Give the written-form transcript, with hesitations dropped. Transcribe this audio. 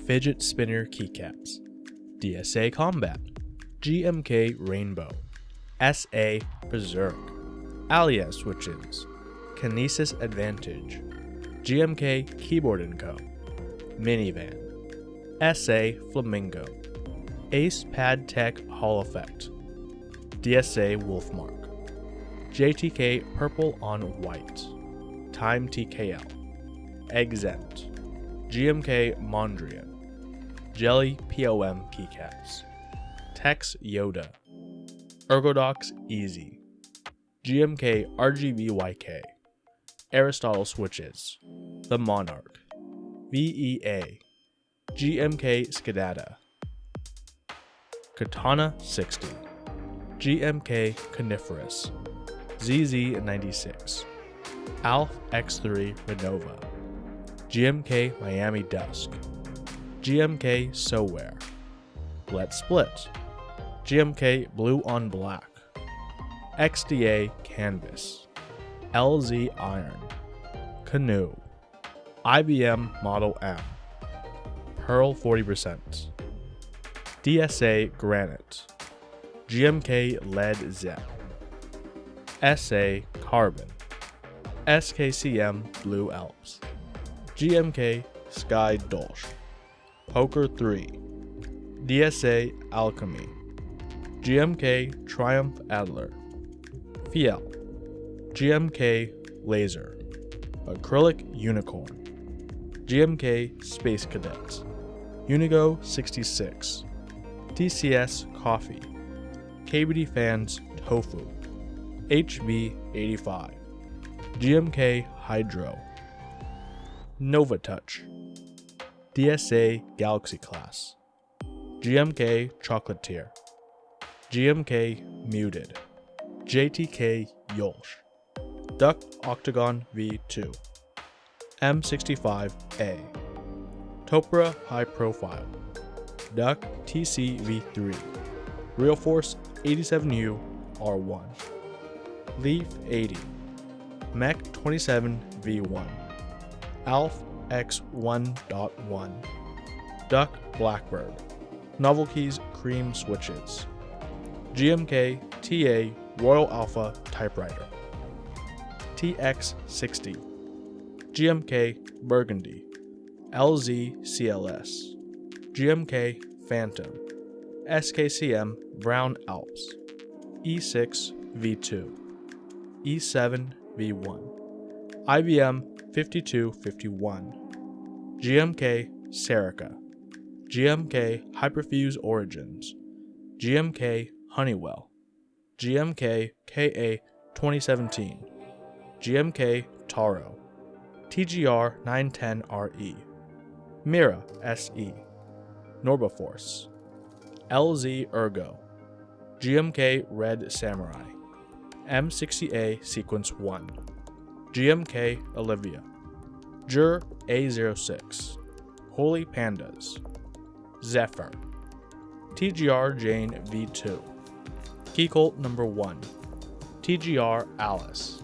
Fidget Spinner Keycaps, DSA Combat, GMK Rainbow, SA Berserk, Alias Switches, Kinesis Advantage, GMK Keyboard & Co, Minivan, SA Flamingo, Ace Pad Tech Hall Effect, DSA Wolfmark, JTK Purple on White, Time TKL, Exempt, GMK Mondrian, Jelly POM Keycaps, Tex Yoda, Ergodox Easy, GMK RGBYK, Aristotle Switches, The Monarch, VEA, GMK Skidata, Katana 60, GMK Coniferous, ZZ96, Alf X3 Renova, GMK Miami Dusk, GMK SoWare, Let's Split, GMK Blue on Black, XDA Canvas, LZ Iron, Canoe, IBM Model M, Pearl 40%, DSA Granite, GMK Lead Zep, SA Carbon, SKCM Blue Alps, GMK Sky Dolch, Poker 3, DSA Alchemy, GMK Triumph Adler, Fiel, GMK Laser, Acrylic Unicorn, GMK Space Cadets, Unigo 66, TCS Coffee, KBD Fans Tofu, HB 85, GMK Hydro, Nova Touch, DSA Galaxy Class, GMK Chocolatier, GMK Muted, JTK Yolsh, Duck Octagon V2, M65A, Topra High Profile, Duck TC-V3, Real Force 87U R1, Leaf 80, Mech 27V1, Alf X1.1, Duck Blackbird, Novel Keys Cream Switches, GMK TA Royal Alpha Typewriter, TX60, GMK Burgundy, LZ CLS, GMK Phantom, SKCM Brown Alps, E6 V2, E7 V1, IBM 5251, GMK Serica, GMK Hyperfuse Origins, GMK Honeywell, GMK KA 2017, GMK Taro, TGR 910RE, Mira SE, Norbaforce, LZ Ergo, GMK Red Samurai, M60A Sequence 1, GMK Olivia, Jur A06, Holy Pandas, Zephyr, TGR Jane V2, Keycolt No. 1, TGR Alice,